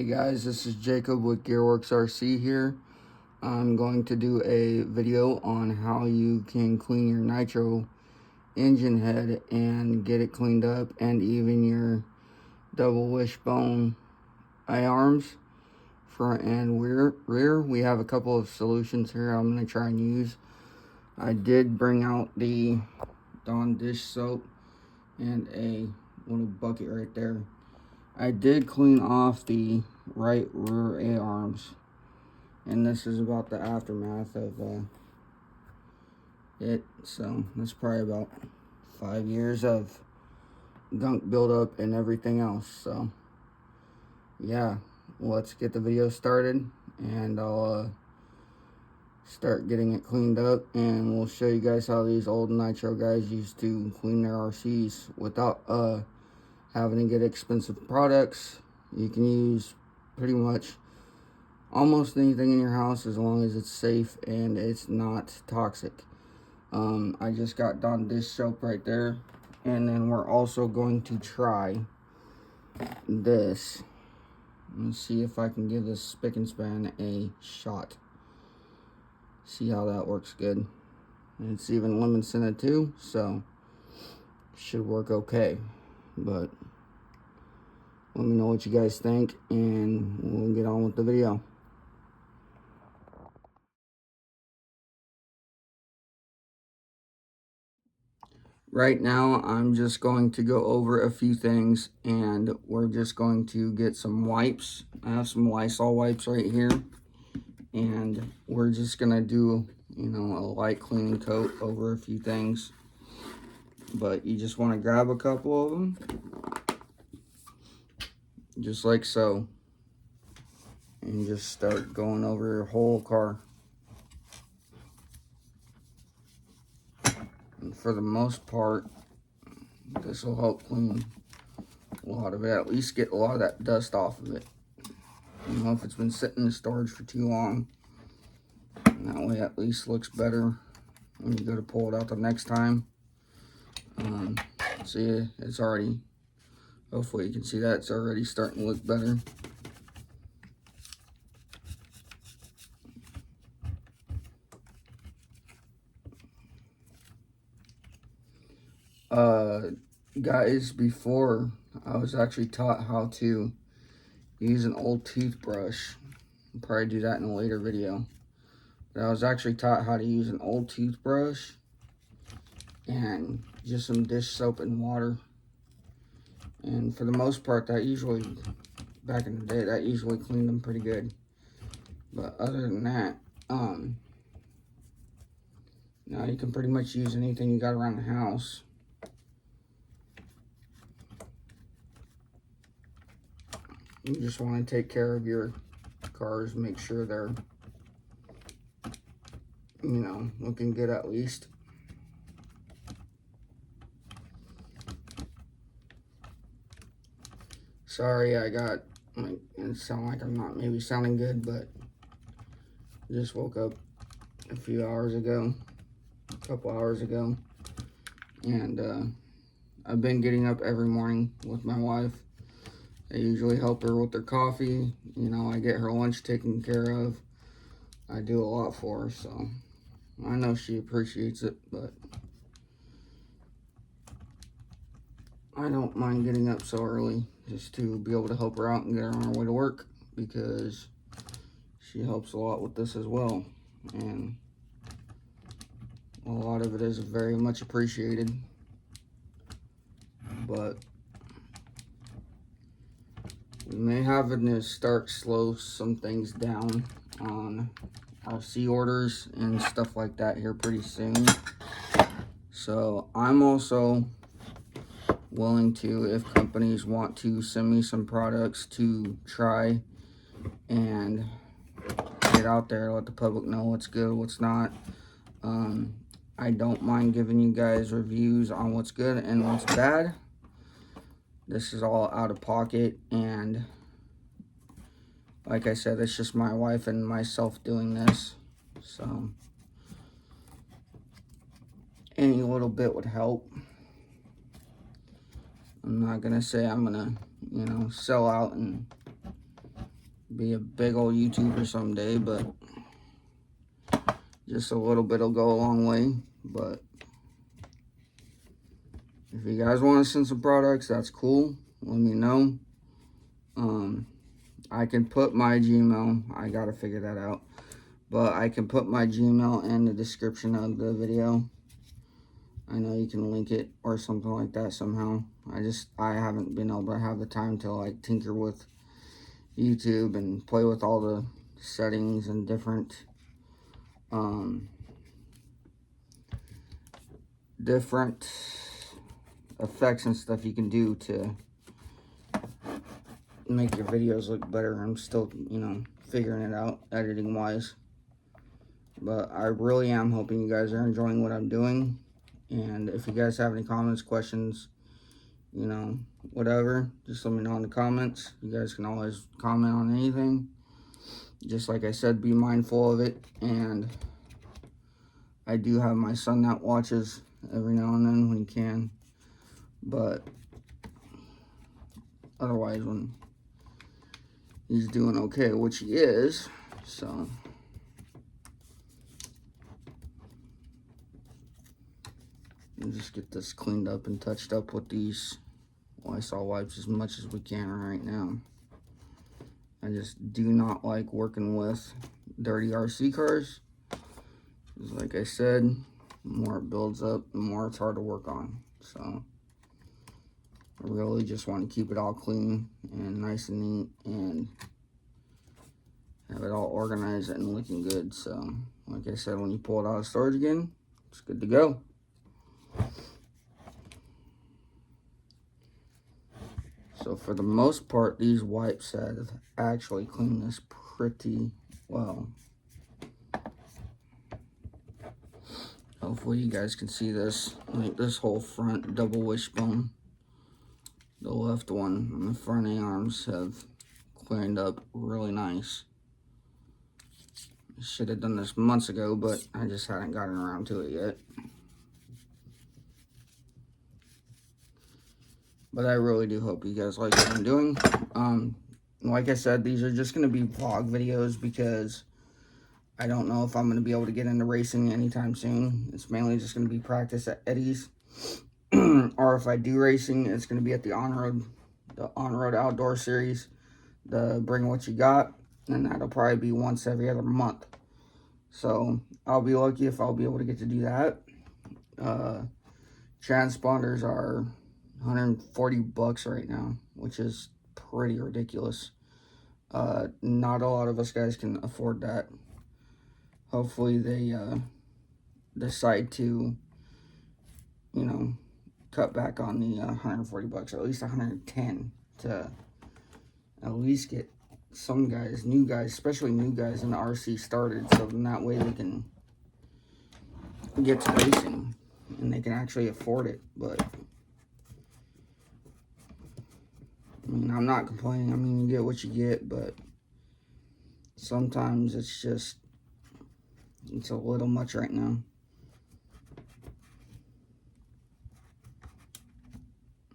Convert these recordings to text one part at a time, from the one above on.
Hey guys, this is Jacob with Gearworks RC here. I'm going to do a video on how you can clean your nitro engine head and get it cleaned up, and even your double wishbone I-arms, front and rear. We have a couple of solutions here I'm going to try and use. I did bring out the Dawn dish soap and a little bucket right there. I did clean off the right rear A-arms, and this is about the aftermath of it. So that's probably about 5 years of gunk buildup and everything else. So yeah, let's get the video started, and I'll start getting it cleaned up, and we'll show you guys how these old nitro guys used to clean their RCs without having to get expensive products. You can use pretty much almost anything in your house as long as it's safe and it's not toxic. I just got Dawn dish soap right there, and then we're also going to try this. Let's see if I can give this spick and span a shot. See how that works good. And it's even lemon scented too, so should work okay. But let me know what you guys think, and we'll get on with the video. Right now, I'm just going to go over a few things, and we're just going to get some wipes. I have some Lysol wipes right here, and we're just gonna do, a light cleaning coat over a few things. But you just want to grab a couple of them, just like so, and just start going over your whole car. And for the most part, this will help clean a lot of it, at least get a lot of that dust off of it. If it's been sitting in storage for too long, and that way at least looks better when you go to pull it out the next time. See, it's already, hopefully you can see that it's already starting to look better. Guys, before I was actually taught how to use an old toothbrush. I'll probably do that in a later video. But I was actually taught how to use an old toothbrush and just some dish soap and water. And for the most part, that usually, back in the day, that usually cleaned them pretty good. But other than that, now you can pretty much use anything you got around the house. You just want to take care of your cars, make sure they're, looking good at least. Sorry, it sound like I'm not maybe sounding good, but I just woke up a couple hours ago, and I've been getting up every morning with my wife. I usually help her with her coffee. I get her lunch taken care of. I do a lot for her, so I know she appreciates it, but I don't mind getting up so early just to be able to help her out and get her on her way to work, because she helps a lot with this as well, and a lot of it is very much appreciated. But we may have to start slow some things down on RC orders and stuff like that here pretty soon. So I'm also willing to, if companies want to send me some products to try and get out there, let the public know what's good, what's not. I don't mind giving you guys reviews on what's good and what's bad. This is all out of pocket, and like I said, it's just my wife and myself doing this, so any little bit would help. I'm not gonna say I'm gonna, sell out and be a big old YouTuber someday, but just a little bit will go a long way. But if you guys want to send some products, that's cool. Let me know. I can put my Gmail. I gotta figure that out. But I can put my Gmail in the description of the video. I know you can link it or something like that somehow. I haven't been able to have the time to like tinker with YouTube and play with all the settings and different effects and stuff you can do to make your videos look better. I'm still, figuring it out editing wise. But I really am hoping you guys are enjoying what I'm doing. And if you guys have any comments, questions, whatever, just let me know in the comments. You guys can always comment on anything. Just like I said, be mindful of it. And I do have my son that watches every now and then when he can. But otherwise, when he's doing okay, which he is, so. And just get this cleaned up and touched up with these Lysol wipes as much as we can right now. I just do not like working with dirty RC cars. Because like I said, the more it builds up, the more it's hard to work on. So I really just want to keep it all clean and nice and neat and have it all organized and looking good. So like I said, when you pull it out of storage again, it's good to go. So for the most part, these wipes have actually cleaned this pretty well. Hopefully you guys can see this. Like this whole front double wishbone, the left one and the front arms have cleaned up really nice. I should have done this months ago, but I just hadn't gotten around to it yet. But I really do hope you guys like what I'm doing. Like I said, these are just going to be vlog videos because I don't know if I'm going to be able to get into racing anytime soon. It's mainly just going to be practice at Eddie's. Or if I do racing, it's going to be at the on-road outdoor series, the Bring What You Got. And that'll probably be once every other month. So I'll be lucky if I'll be able to get to do that. Transponders are $140 right now, which is pretty ridiculous. Not a lot of us guys can afford that. Hopefully they decide to, cut back on the $140, or at least $110 to at least get some guys, new guys, especially new guys in the RC started, so then that way they can get to racing and they can actually afford it. But I mean, I'm not complaining. I mean, you get what you get, but sometimes it's a little much right now.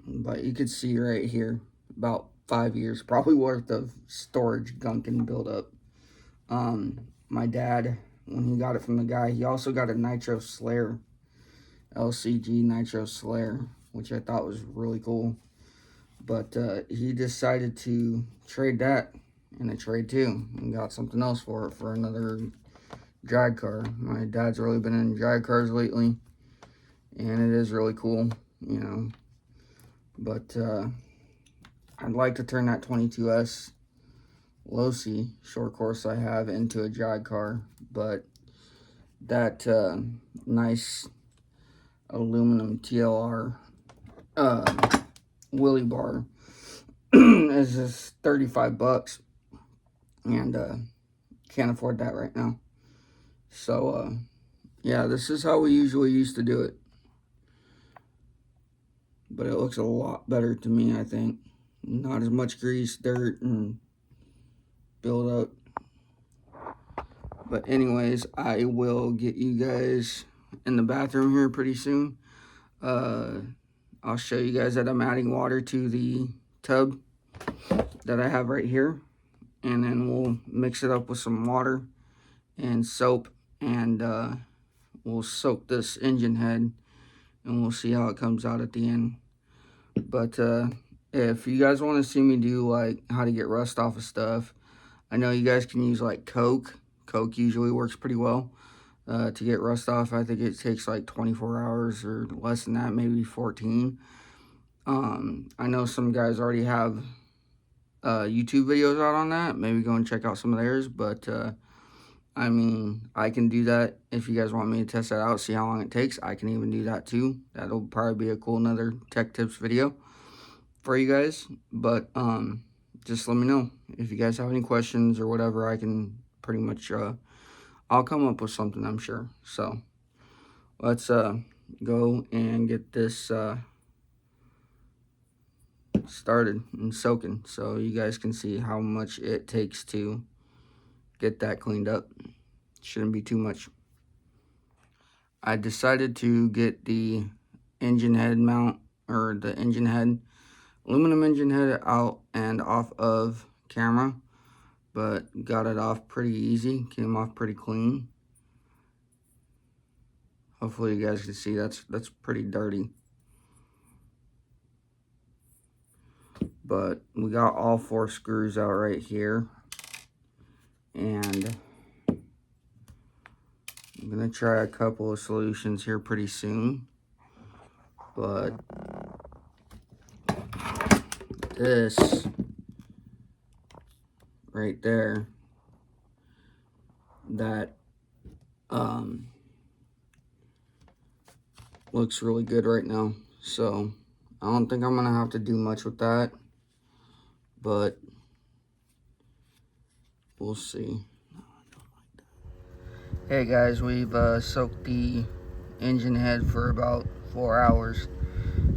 But you could see right here, about 5 years probably worth of storage gunk and buildup. My dad, when he got it from the guy, he also got a nitro Slayer, LCG nitro Slayer, which I thought was really cool. But he decided to trade that in a trade too and got something else for it, for another drag car. My dad's really been in drag cars lately, and it is really cool, But I'd like to turn that 22S low-C short course I have into a drag car, but that nice aluminum TLR wheelie bar is just $35, and can't afford that right now. So yeah, this is how we usually used to do it, but it looks a lot better to me, I think. Not as much grease, dirt, and build up. But anyways, I will get you guys in the bathroom here pretty soon. I'll show you guys that I'm adding water to the tub that I have right here. and then we'll mix it up with some water and soap, and we'll soak this engine head, and we'll see how it comes out at the end. But if you guys want to see me do like how to get rust off of stuff, I know you guys can use like Coke. Coke usually works pretty well to get rust off. I think it takes like 24 hours or less than that, maybe 14. I know some guys already have YouTube videos out on that. Maybe go and check out some of theirs. But I mean, I can do that. If you guys want me to test that out, see how long it takes, I can even do that too. That'll probably be a cool another tech tips video for you guys. But just let me know if you guys have any questions or whatever. I can pretty much I'll come up with something, I'm sure. So let's go and get this started and soaking, so you guys can see how much it takes to get that cleaned up. Shouldn't be too much. I decided to get the engine head mount, or the engine head, aluminum engine head, out and off of camera, but got it off pretty easy. Came off pretty clean. Hopefully you guys can see that's pretty dirty. But we got all 4 screws out right here, and I'm gonna try a couple of solutions here pretty soon. But this right there, that looks really good right now. So I don't think I'm gonna have to do much with that, but we'll see. Hey guys, we've soaked the engine head for about 4 hours.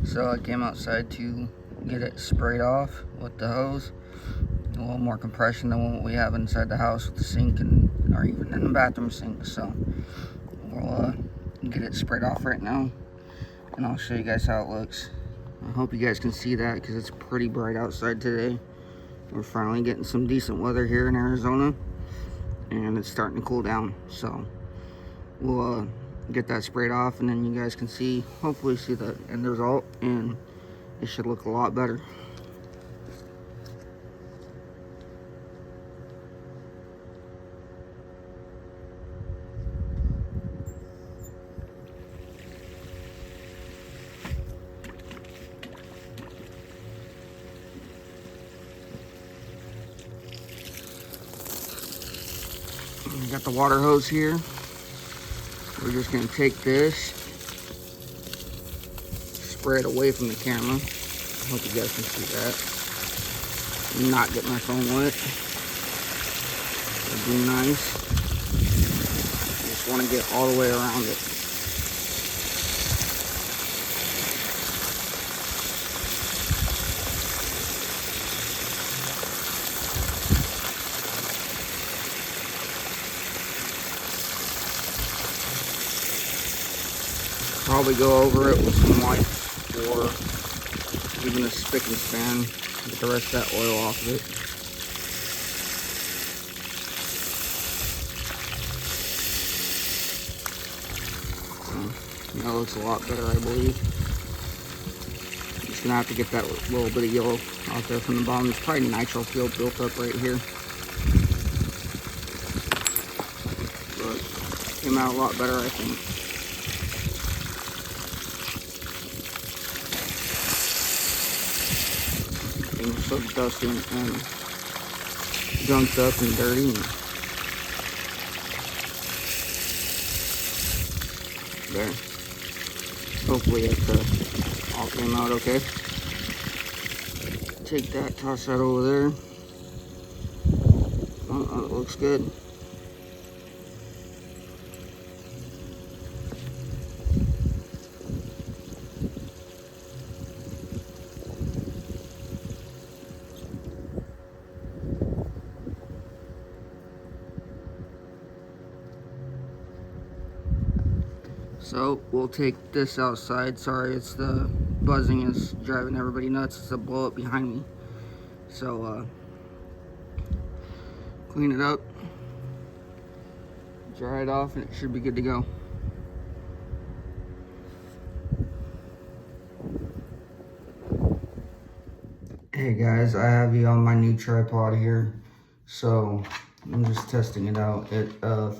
So I came outside to get it sprayed off with the hose. A little more compression than what we have inside the house with the sink, and or even in the bathroom sink. So we'll get it sprayed off right now, and I'll show you guys how it looks. I hope you guys can see that because it's pretty bright outside today. We're finally getting some decent weather here in Arizona, and it's starting to cool down. So we'll get that sprayed off, and then you guys can see, hopefully see the end result, and it should look a lot better. Got the water hose here. We're just going to take this, spray it away from the camera. I hope you guys can see that. Not get my phone wet. That'd be nice. Just want to get all the way around it. Probably go over it with some wipes or even a spick and span. Get the rest of that oil off of it. So, that looks a lot better, I believe. Just gonna have to get that little bit of yellow out there from the bottom. There's probably nitro fuel built up right here. But came out a lot better, I think. It's so dusty and gunked up and dirty. And there. Hopefully it all came out okay. Take that, toss that over there. Oh, it looks good. So we'll take this outside. Sorry, it's the buzzing is driving everybody nuts. It's a blow up behind me. So clean it up, dry it off, and it should be good to go. Hey guys, I have you on my new tripod here. So I'm just testing it out. It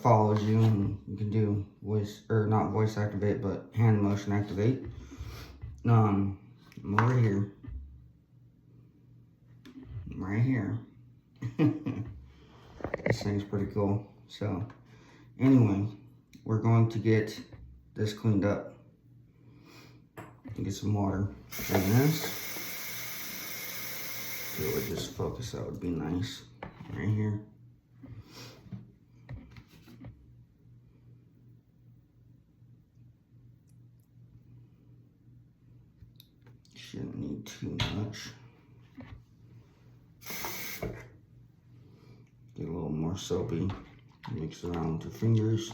follows you, and you can do voice, or not voice activate, but hand motion activate. I'm over here. Right here. This thing's pretty cool. So anyway, we're going to get this cleaned up. Get some water in this. If it would just focus, that would be nice. Right here. Shouldn't need too much. Get a little more soapy. Mix it around with your fingers.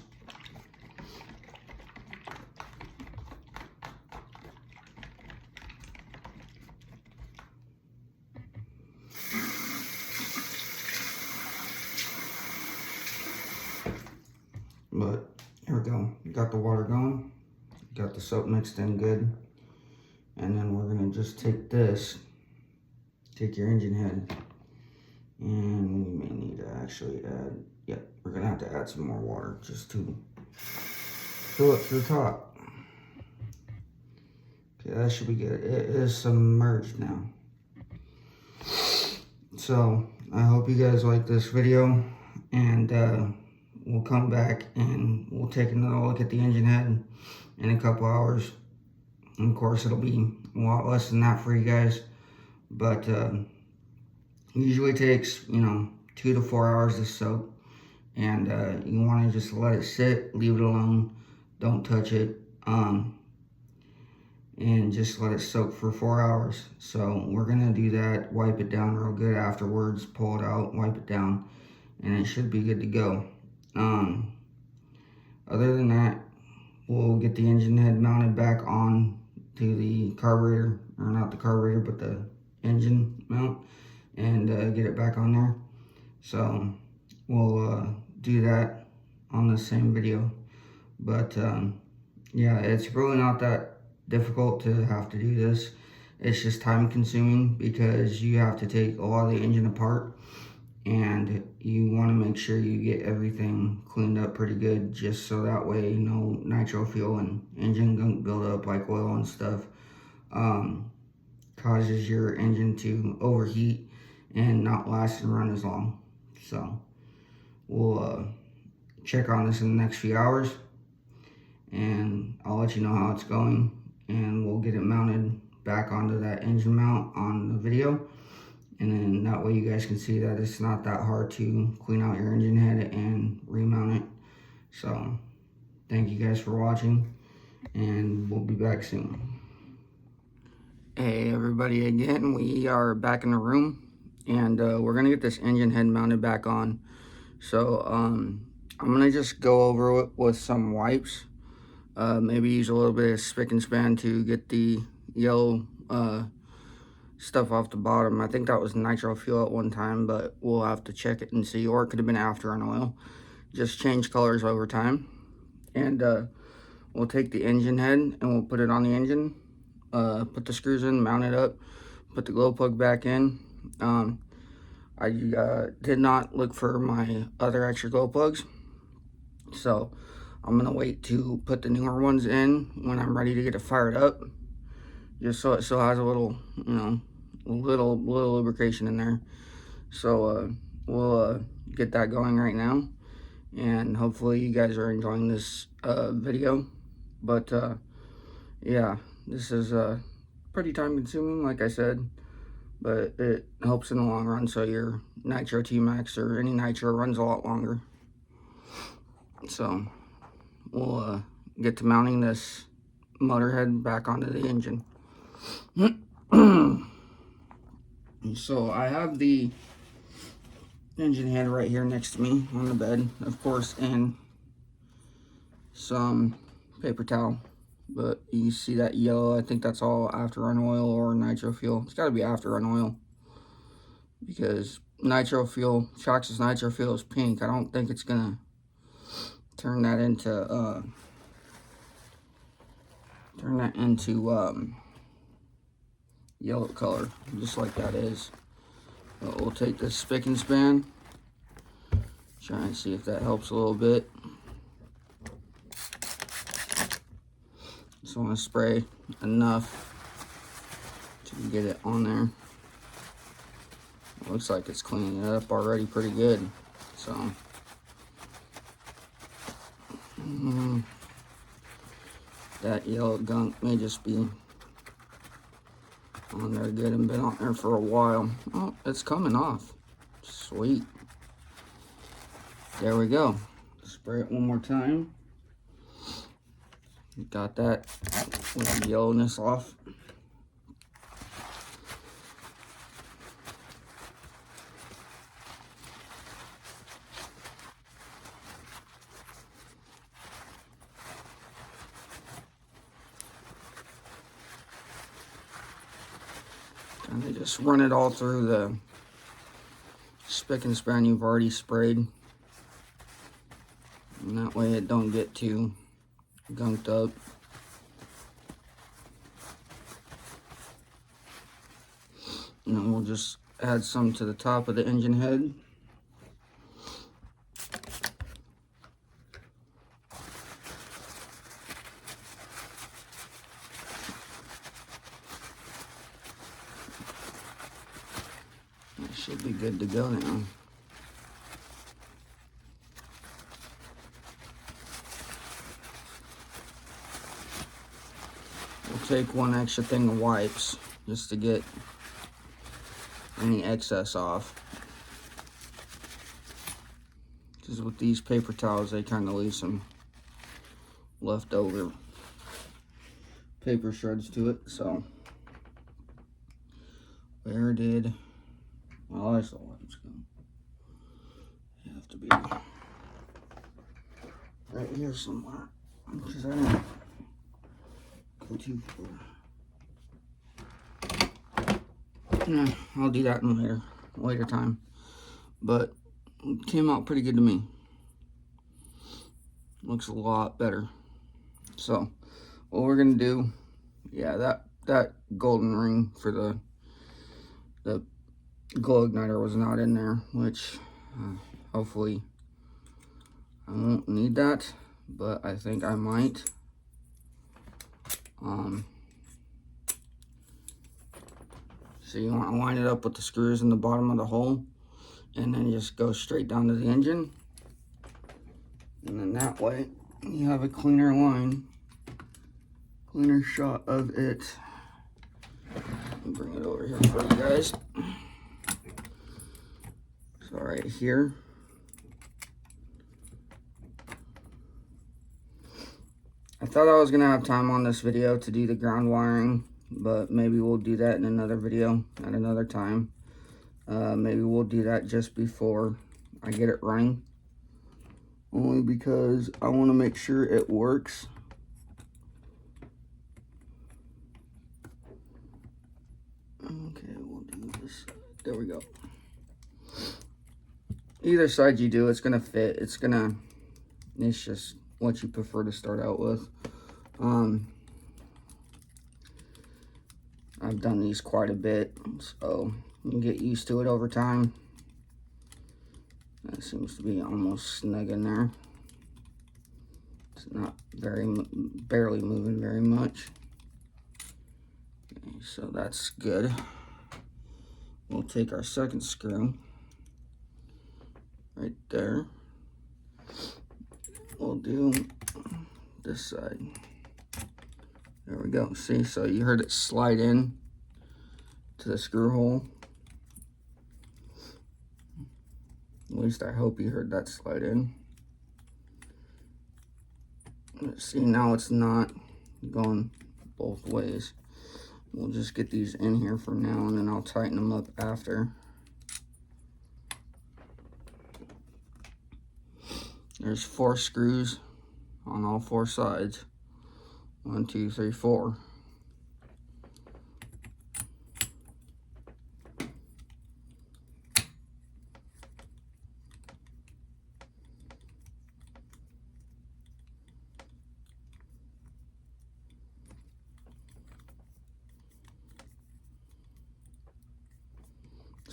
But here we go. Got the water going. Got the soap mixed in good. And then we're gonna just take this, take your engine head, and we may need to actually add, yep, we're gonna have to add some more water just to fill it to the top. Okay, that should be good. It is submerged now. So I hope you guys like this video, and we'll come back and we'll take another look at the engine head in a couple hours. And of course, it'll be a lot less than that for you guys, but usually takes, 2 to 4 hours to soak, and you want to just let it sit, leave it alone, don't touch it, and just let it soak for 4 hours. So we're gonna do that, wipe it down real good afterwards, pull it out, wipe it down, and it should be good to go. Other than that, we'll get the engine head mounted back on to the carburetor, or not the carburetor, but the engine mount, and get it back on there. So we'll do that on the same video. But yeah, it's really not that difficult to have to do this. It's just time consuming because you have to take a lot of the engine apart, and you want to make sure you get everything cleaned up pretty good, just so that way no nitro fuel and engine gunk build up like oil and stuff causes your engine to overheat and not last and run as long. So we'll check on this in the next few hours, and I'll let you know how it's going, and we'll get it mounted back onto that engine mount on the video. And then that way you guys can see that it's not that hard to clean out your engine head and remount it. So thank you guys for watching, and we'll be back soon. Hey everybody, again, we are back in the room, and we're gonna get this engine head mounted back on. So I'm gonna just go over it with some wipes. Maybe use a little bit of spick and span to get the yellow stuff off the bottom. I think that was nitro fuel at one time, but we'll have to check it and see, or it could have been after an oil. Just change colors over time. And we'll take the engine head and we'll put it on the engine, put the screws in, mount it up, put the glow plug back in. I did not look for my other extra glow plugs, so I'm gonna wait to put the newer ones in when I'm ready to get it fired up, just so it still has a little, little lubrication in there. So we'll get that going right now, and hopefully you guys are enjoying this video. But yeah, this is pretty time consuming, like I said, but it helps in the long run, so your nitro T-Max or any nitro runs a lot longer. So we'll get to mounting this motor head back onto the engine. So I have the engine head right here next to me on the bed, of course, and some paper towel. But you see that yellow, I think that's all after run oil or nitro fuel. It's got to be after run oil, because nitro fuel, Shox's nitro fuel is pink. I don't think it's gonna turn that into yellow color, just like that is. But we'll take this spick and span, try and see if that helps a little bit. Just want to spray enough to get it on there. It looks like it's cleaning it up already pretty good. So that yellow gunk may just be on there good and been on there for a while. Oh, it's coming off. Sweet. There we go. Spray it one more time. Got that with the yellowness off. And they just run it all through the spick and span you've already sprayed. And that way it don't get too gunked up. And then we'll just add some to the top of the engine head. That should be good to go now. We'll take one extra thing of wipes just to get any excess off. Because with these paper towels, they kind of leave some leftover paper shreds to it. So, where did... well, I saw wipes go. You have to be right here somewhere. Because I don't go too far. Yeah, I'll do that in later time. But it came out pretty good to me. Looks a lot better. So, what we're gonna do, yeah, that golden ring for the glow igniter was not in there, which hopefully I won't need that, but I think I might. So you want to line it up with the screws in the bottom of the hole, and then just go straight down to the engine, and then that way you have a cleaner line, cleaner shot of it. Let me bring it over here for you guys. So right here, I thought I was gonna have time on this video to do the ground wiring, but maybe we'll do that in another video at another time. Maybe we'll do that just before I get it running, only because I want to make sure it works. Okay, we'll do this side. There we go. Either side you do, it's gonna fit. It's just what you prefer to start out with. I've done these quite a bit, so you can get used to it over time. That seems to be almost snug in there. It's not barely moving very much. Okay, so that's good. We'll take our second screw right there. We'll do this side. There we go. See, so you heard it slide in to the screw hole. At least I hope you heard that slide in. See, now it's not going both ways. We'll just get these in here for now, and then I'll tighten them up after. There's 4 screws on all 4 sides. 1, 2, 3, 4.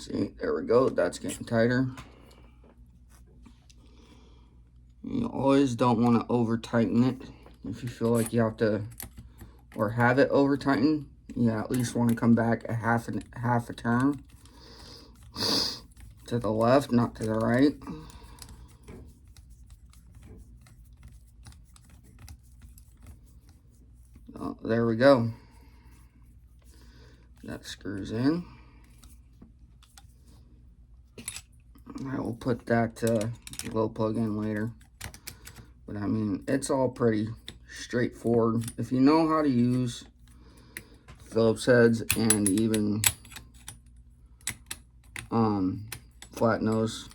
See, there we go. That's getting tighter. You always don't want to over tighten it. If you feel like you have to or have it over tightened, you at least want to come back a half a turn to the left, not to the right. Oh, there we go. That screws in. I will put that glow plug in later. But I mean, it's all pretty straightforward. If you know how to use Phillips heads and even flat nose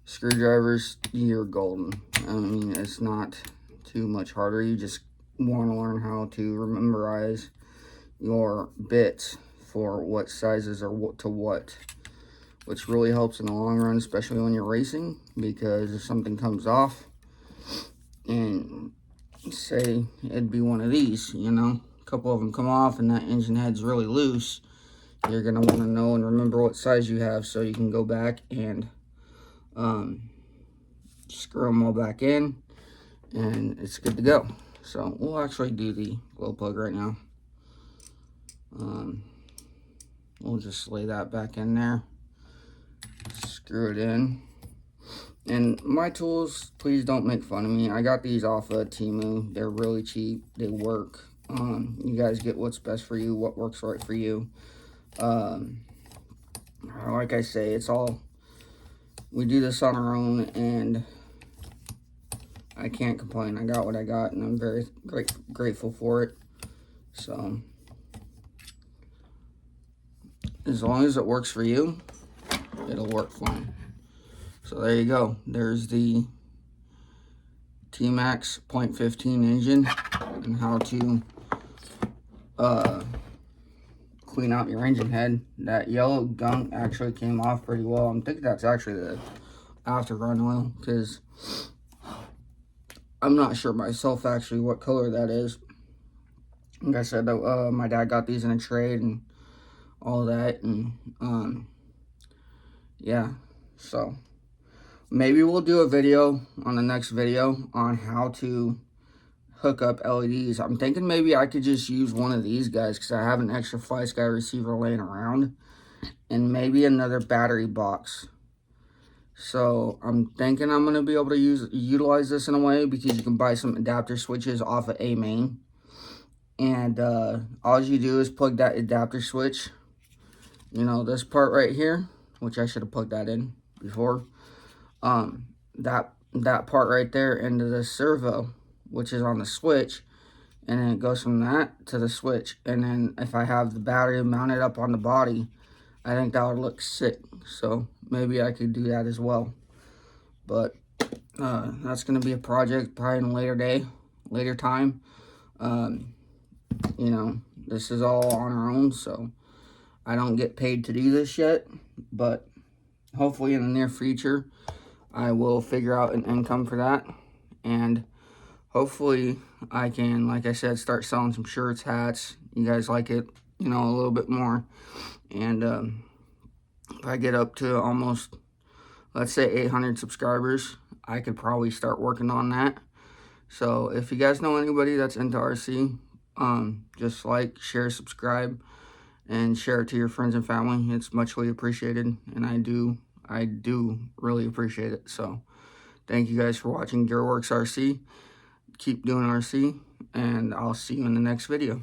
screwdrivers, you're golden. I mean, it's not too much harder. You just want to learn how to memorize your bits for what sizes are what to what, which really helps in the long run, especially when you're racing, because if something comes off, and say it'd be one of these, you know, a couple of them come off and that engine head's really loose, you're gonna want to know and remember what size you have so you can go back and screw them all back in, and it's good to go. So we'll actually do the glow plug right now. We'll just lay that back in there, screw it in. And my tools, please don't make fun of me. I got these off of Temu. They're really cheap. They work. You guys get what's best for you, what works right for you. Like I say, it's all, we do this on our own, and I can't complain. I got what I got, and I'm very grateful for it. So as long as it works for you, it'll work fine. So there you go. There's the T-Max 0.15 engine and how to clean out your engine head. That yellow gunk actually came off pretty well. I'm thinking that's actually the after-run oil, because I'm not sure myself actually what color that is. Like I said, my dad got these in a trade and all that, and yeah, so maybe we'll do a video on the next video on how to hook up LEDs. I'm thinking maybe I could just use one of these guys, because I have an extra Fly Sky receiver laying around, and maybe another battery box. So I'm thinking I'm going to be able to utilize this in a way, because you can buy some adapter switches off of A main, and all you do is plug that adapter switch, you know, this part right here, which I should have plugged that in before, that part right there into the servo, which is on the switch, and then it goes from that to the switch. And then if I have the battery mounted up on the body, I think that would look sick. So maybe I could do that as well. But that's going to be a project probably in a later time. You know, this is all on our own, so I don't get paid to do this yet, but hopefully in the near future I will figure out an income for that, and hopefully I can, like I said, start selling some shirts, hats. You guys like it, you know, a little bit more. And if I get up to almost, let's say 800 subscribers, I could probably start working on that. So if you guys know anybody that's into RC, just like, share, subscribe, and share it to your friends and family. It's muchly appreciated, and I do really appreciate it. So thank you guys for watching Gearworks RC. Keep doing RC, and I'll see you in the next video.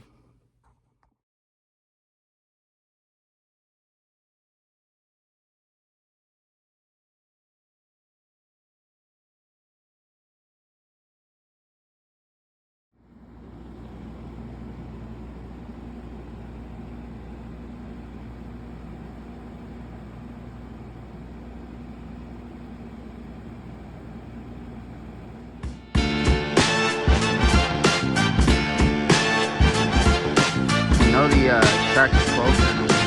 The track is closed.